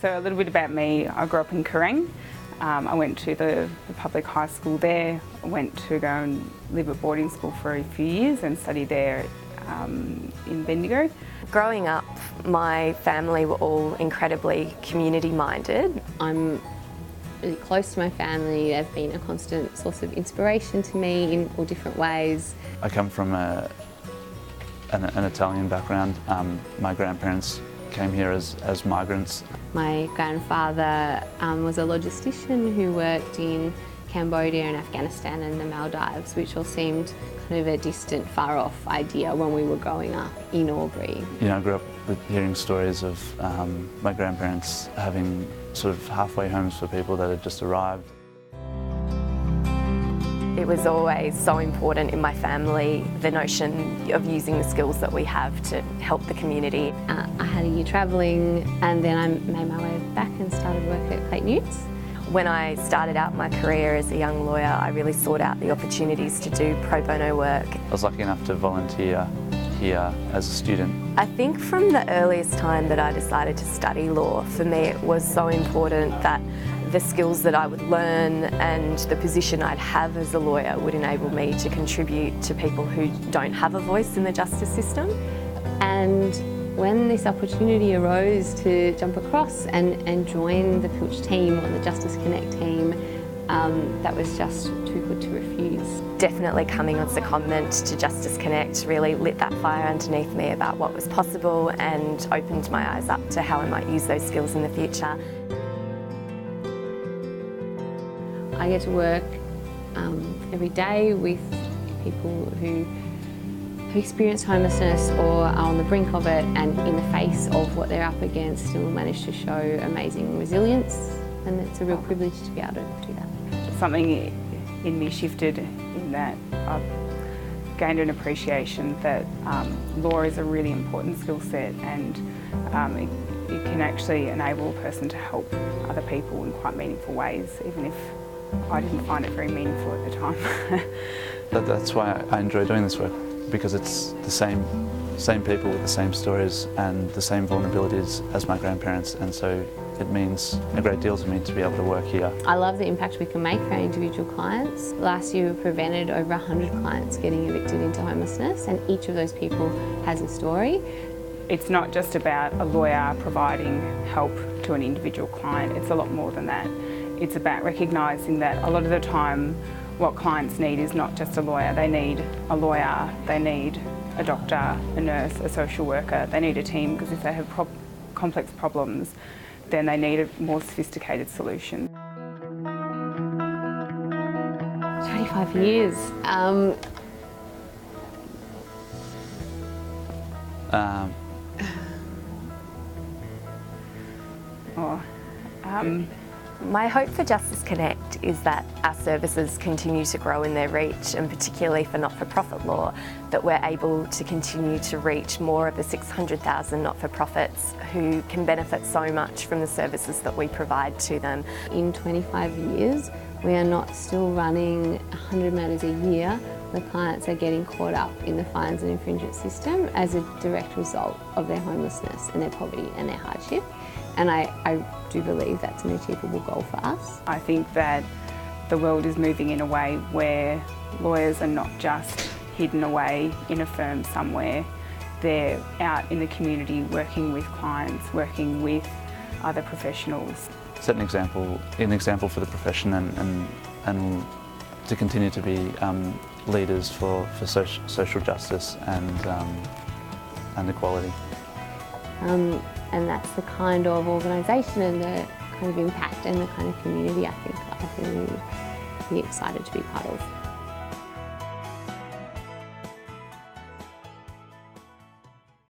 So a little bit about me, I grew up in Kerrang. I went to the public high school there. I went to go and live at boarding school for a few years and study there in Bendigo. Growing up, my family were all incredibly community minded. I'm really close to my family. They've been a constant source of inspiration to me in all different ways. I come from an Italian background. My grandparents came here as migrants. My grandfather was a logistician who worked in Cambodia and Afghanistan and the Maldives, which all seemed kind of a distant, far-off idea when we were growing up in Albury. You know, I grew up with hearing stories of my grandparents having sort of halfway homes for people that had just arrived. It was always so important in my family, the notion of using the skills that we have to help the community. I had a year travelling and then I made my way back and started work at Clayton Utz. When I started out my career as a young lawyer, I really sought out the opportunities to do pro bono work. I was lucky enough to volunteer here as a student. I think from the earliest time that I decided to study law, for me it was so important that the skills that I would learn and the position I'd have as a lawyer would enable me to contribute to people who don't have a voice in the justice system. And when this opportunity arose to jump across and join the Pilch team or the Justice Connect team, that was just too good to refuse. Definitely coming on secondment to Justice Connect really lit that fire underneath me about what was possible and opened my eyes up to how I might use those skills in the future. I get to work every day with people who experience homelessness or are on the brink of it, and in the face of what they're up against still manage to show amazing resilience, and it's a real privilege to be able to do that. Something in me shifted in that I've gained an appreciation that law is a really important skill set, and it can actually enable a person to help other people in quite meaningful ways, even if I didn't find it very meaningful at the time. That's why I enjoy doing this work, because it's the same people with the same stories and the same vulnerabilities as my grandparents, and so it means a great deal to me to be able to work here. I love the impact we can make for our individual clients. Last year we prevented over 100 clients getting evicted into homelessness, and each of those people has a story. It's not just about a lawyer providing help to an individual client, it's a lot more than that. It's about recognising that a lot of the time what clients need is not just a lawyer. They need a lawyer, they need a doctor, a nurse, a social worker, they need a team, because if they have complex problems, then they need a more sophisticated solution. 25 years. My hope for Justice Connect is that our services continue to grow in their reach, and particularly for not-for-profit law, that we're able to continue to reach more of the 600,000 not-for-profits who can benefit so much from the services that we provide to them. In 25 years, we are not still running 100 matters a year where clients are getting caught up in the fines and infringement system as a direct result of their homelessness and their poverty and their hardship. And I do believe that's an achievable goal for us. I think that the world is moving in a way where lawyers are not just hidden away in a firm somewhere. They're out in the community working with clients, working with other professionals. Set an example for the profession, and to continue to be leaders for social justice and equality. And that's the kind of organisation and the kind of impact and the kind of community I think I'd really be excited to be part of.